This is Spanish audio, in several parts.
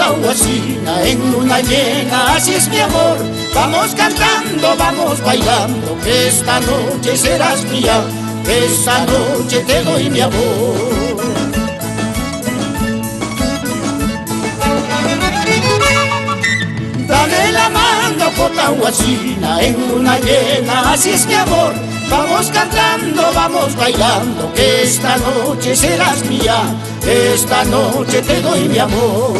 Cotahuasina en luna llena, así es mi amor. Vamos cantando, vamos bailando, que esta noche serás mía, que esta noche te doy mi amor. Dame la mano, Cotahuasina en luna llena, así es mi amor. Vamos cantando, vamos bailando, que esta noche serás mía, que esta noche te doy mi amor.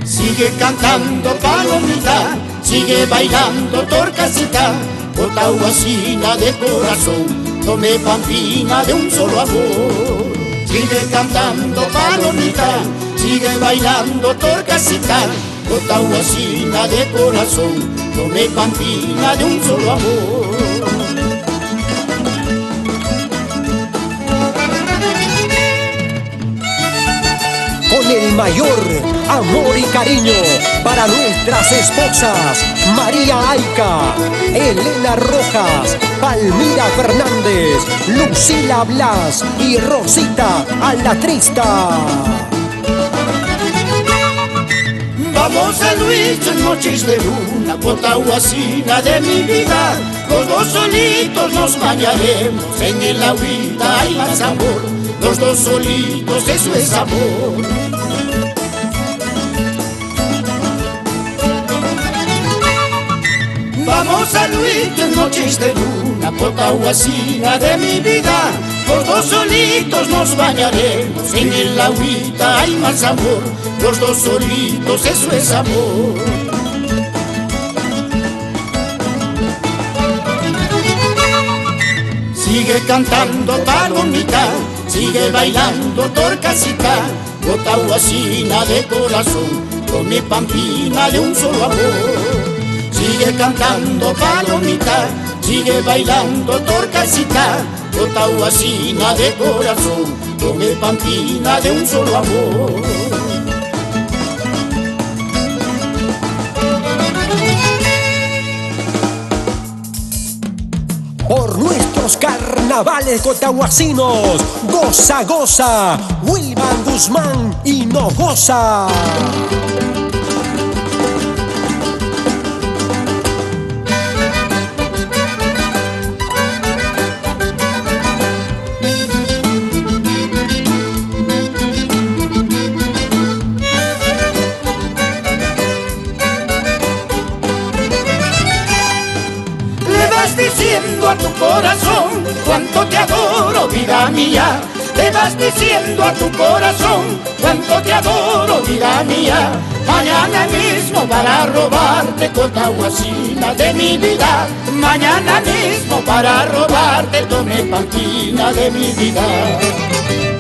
Sigue cantando, palomita, sigue bailando, torcasita, Cotahuasina de corazón, tome pampina de un solo amor. Sigue cantando, palomita, sigue bailando, torcasita, Cotahuasina de corazón, tome pampina de un solo amor. Con el mayor amor y cariño para nuestras esposas María Aica, Elena Rojas, Palmira Fernández, Lucila Blas y Rosita Alatrista. Vamos a Luis en noches de luna, Cotahuasina de mi vida. Los dos solitos nos bañaremos, en el agüita hay más amor. Los dos solitos, eso es amor. Vamos a Luis en noches de luna, Cotahuasina de mi vida. Los dos solitos nos bañaremos, en el agüita hay más amor. Los dos solitos, eso es amor. Sigue cantando, palomita, sigue bailando, torcasita, Cotahuasina de corazón, con mi pampina de un solo amor. Sigue cantando, palomita, sigue bailando, torcasita, Cotahuasina de corazón, con mi pampina de un solo amor. Por nuestros carnavales cotahuasinos, goza, goza, Wilman Guzmán Hinojosa. Diciendo a tu corazón cuánto te adoro, vida mía. Te vas diciendo a tu corazón cuánto te adoro, vida mía. Mañana mismo para robarte, Cotahuasina de mi vida. Mañana mismo para robarte, tome pampina de mi vida.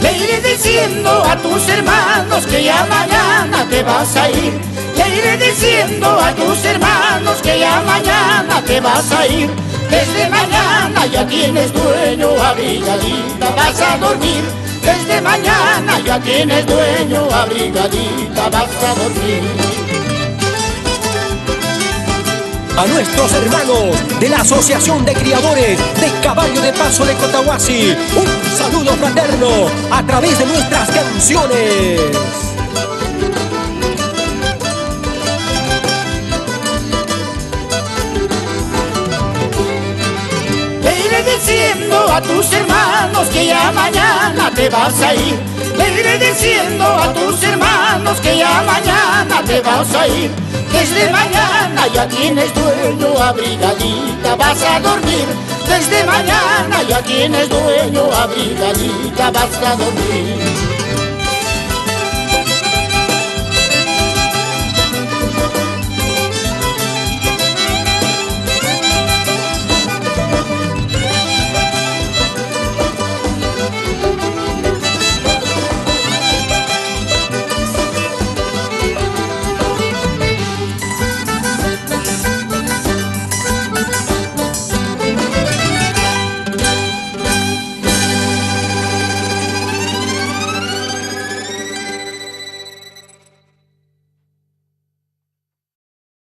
Le iré diciendo a tus hermanos que ya mañana te vas a ir. Le iré diciendo a tus hermanos que ya mañana te vas a ir. Desde mañana ya tienes dueño, abrigadita vas a dormir. Desde mañana ya tienes dueño, abrigadita vas a dormir. A nuestros hermanos de la Asociación de Criadores de Caballo de Paso de Cotahuasi, un saludo fraterno a través de nuestras canciones. Diciendo a tus hermanos que ya mañana te vas a ir. Le iré diciendo a tus hermanos que ya mañana te vas a ir. Desde mañana ya tienes dueño, abrigadita vas a dormir. Desde mañana ya tienes dueño, abrigadita vas a dormir.